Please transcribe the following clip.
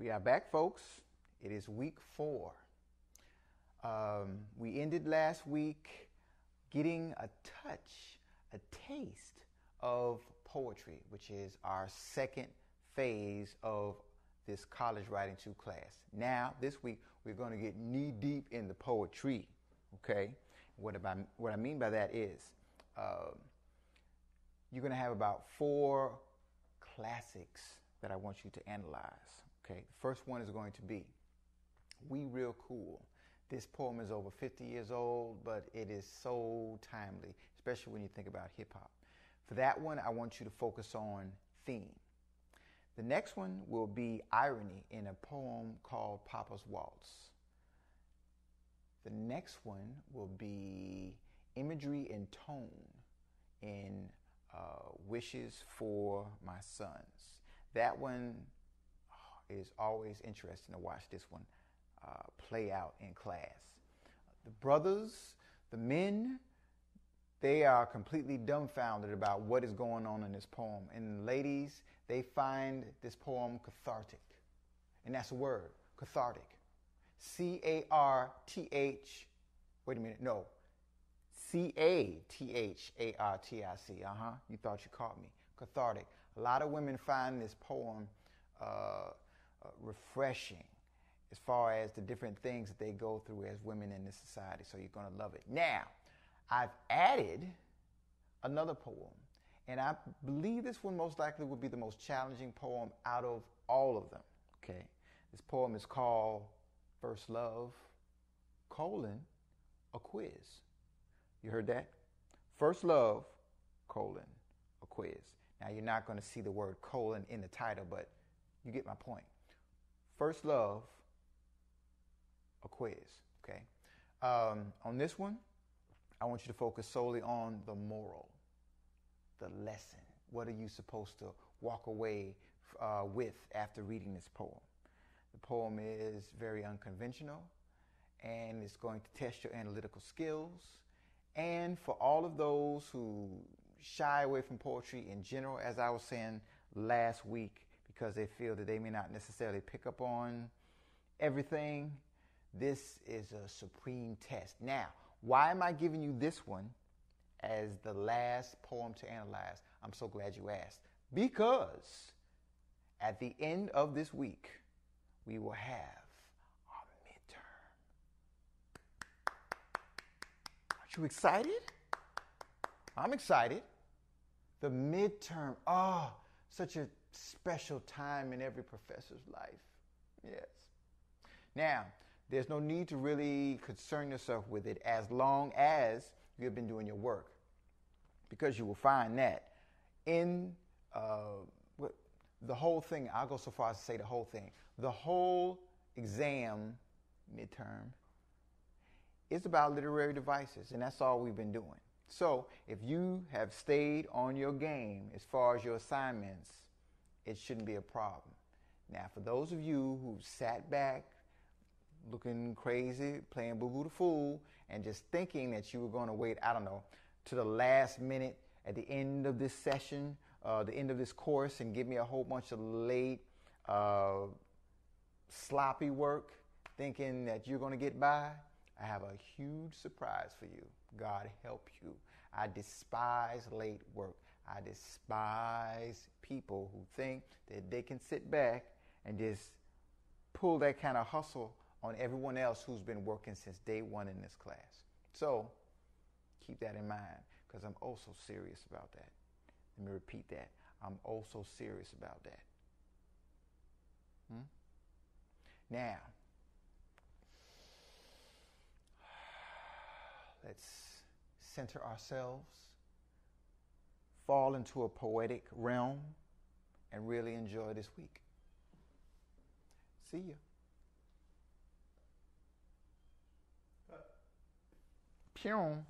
We are back, folks. It is week 4. We ended last week getting a taste of poetry, which is our second phase of this college writing 2 class. Now, this week, we're going to get knee deep in the poetry, okay? What I mean by that is you're going to have about 4 classics that I want you to analyze, okay? The first one is going to be We Real Cool. This poem is over 50 years old, but it is so timely, especially when you think about hip-hop. For that one, I want you to focus on theme. The next one will be irony in a poem called Papa's Waltz. The next one will be imagery and tone in Wishes for My Sons. That one is always interesting to watch this one play out in class. The brothers, the men, they are completely dumbfounded about what is going on in this poem. And the ladies, they find this poem cathartic. And that's a word, cathartic. C-A-R-T-H, wait a minute, no. C-A-T-H-A-R-T-I-C, you thought you caught me. Cathartic. A lot of women find this poem refreshing as far as the different things that they go through as women in this society, so you're going to love it. Now, I've added another poem, and I believe this one most likely would be the most challenging poem out of all of them, okay? This poem is called First Love, a quiz. You heard that? First Love, a quiz. Now, you're not going to see the word colon in the title, but you get my point. First Love, a quiz, okay? On this one, I want you to focus solely on the moral, the lesson. What are you supposed to walk away with after reading this poem? The poem is very unconventional, and it's going to test your analytical skills. And for all of those who shy away from poetry in general, as I was saying last week, because they feel that they may not necessarily pick up on everything, this is a supreme test. Now, why am I giving you this one as the last poem to analyze? I'm so glad you asked. Because at the end of this week, we will have our midterm. Aren't you excited? I'm excited. The midterm, such a special time in every professor's life. Yes. Now, there's no need to really concern yourself with it as long as you have been doing your work, because you will find that in the whole thing, I'll go so far as to say the whole thing, the whole exam midterm is about literary devices, and that's all we've been doing. So if you have stayed on your game as far as your assignments, it shouldn't be a problem. Now, for those of you who sat back looking crazy, playing boo-boo the fool, and just thinking that you were going to wait, I don't know, to the last minute at the end of this session, the end of this course, and give me a whole bunch of late, sloppy work, thinking that you're going to get by, I have a huge surprise for you. God help you. I despise late work. I despise people who think that they can sit back and just pull that kind of hustle on everyone else who's been working since day one in this class. So keep that in mind, because I'm also serious about that. Let me repeat that. I'm also serious about that. Now, let's center ourselves, fall into a poetic realm, and really enjoy this week. See ya. Pew.